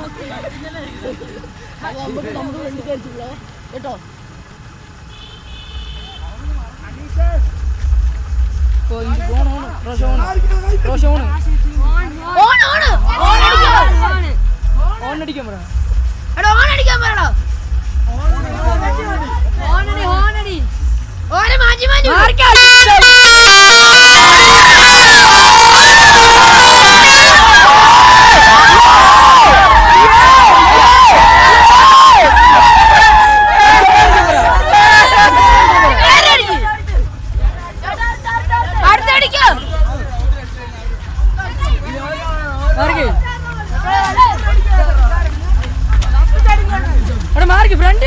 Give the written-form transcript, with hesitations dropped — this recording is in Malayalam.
നമുക്ക് നമ്മുടെ വണ്ടിക്ക് അടിച്ചിട്ടുള്ള കേട്ടോ. ഓണടിക്കാൻ പറ. ഓണടിക്കാൻ പറയണോ? ഓണടി ഓനെ മാറ്റി മാറ്റി മാർക്ക് ഫ്രണ്ട്